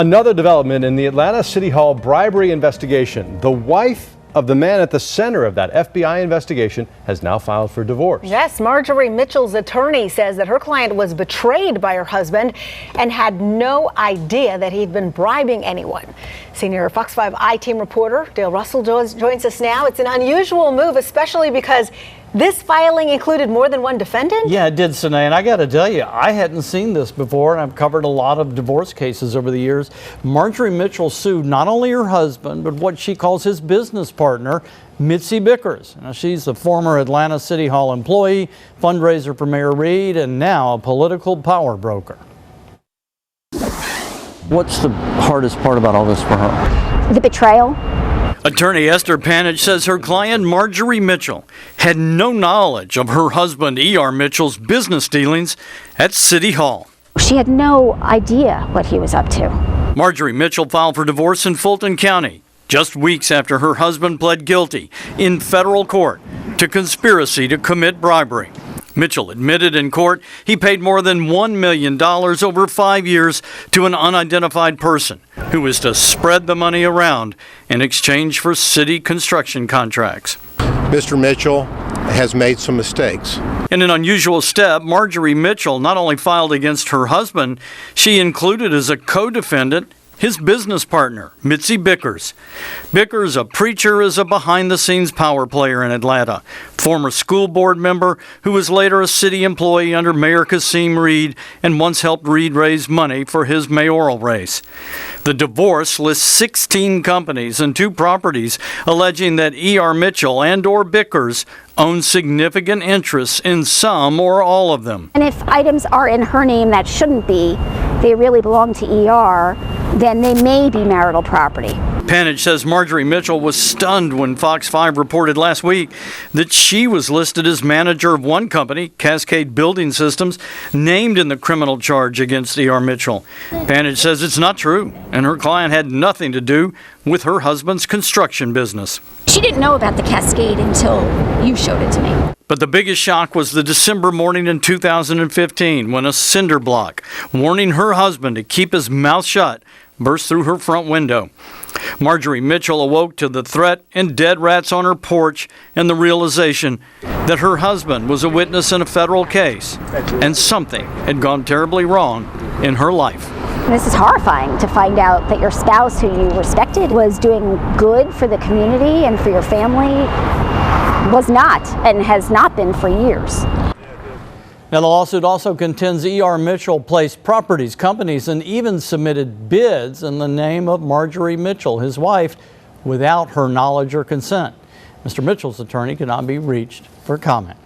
Another development in the Atlanta City Hall bribery investigation. The wife of the man at the center of that FBI investigation has now filed for divorce. Yes, Marjorie Mitchell's attorney says that her client was betrayed by her husband and had no idea that he'd been bribing anyone. Senior Fox 5 I-Team reporter Dale Russell joins us now. It's an unusual move, especially because this filing included more than one defendant? Yeah, it did, Sine, and I got to tell you, I hadn't seen this before, and I've covered a lot of divorce cases over the years. Marjorie Mitchell sued not only her husband, but what she calls his business partner, Mitzi Bickers. Now, she's a former Atlanta City Hall employee, fundraiser for Mayor Reed, and now a political power broker. What's the hardest part about all this for her? The betrayal. Attorney Esther Panitch says her client Marjorie Mitchell had no knowledge of her husband E.R. Mitchell's business dealings at City Hall. She had no idea what he was up to. Marjorie Mitchell filed for divorce in Fulton County just weeks after her husband pled guilty in federal court to conspiracy to commit bribery. Mitchell admitted in court he paid more than $1 million over 5 years to an unidentified person who was to spread the money around in exchange for city construction contracts. Mr. Mitchell has made some mistakes. In an unusual step, Marjorie Mitchell not only filed against her husband, she included as a co-defendant his business partner, Mitzi Bickers. Bickers, a preacher, is a behind-the-scenes power player in Atlanta, former school board member who was later a city employee under Mayor Kasim Reed and once helped Reed raise money for his mayoral race. The divorce lists 16 companies and 2 properties, alleging that E.R. Mitchell and/or Bickers own significant interests in some or all of them. And if items are in her name that shouldn't be, they really belong to ER, then they may be marital property. Panitch says Marjorie Mitchell was stunned when Fox 5 reported last week that she was listed as manager of one company, Cascade Building Systems, named in the criminal charge against E.R. Mitchell. Panitch says it's not true, and her client had nothing to do with her husband's construction business. She didn't know about the Cascade until you showed it to me. But the biggest shock was the December morning in 2015 when a cinder block warning her husband to keep his mouth shut burst through her front window. Marjorie Mitchell awoke to the threat and dead rats on her porch and the realization that her husband was a witness in a federal case and something had gone terribly wrong in her life. This is horrifying to find out that your spouse, who you respected, was doing good for the community and for your family, was not and has not been for years. Now, the lawsuit also contends E.R. Mitchell placed properties, companies, and even submitted bids in the name of Marjorie Mitchell, his wife, without her knowledge or consent. Mr. Mitchell's attorney cannot be reached for comment.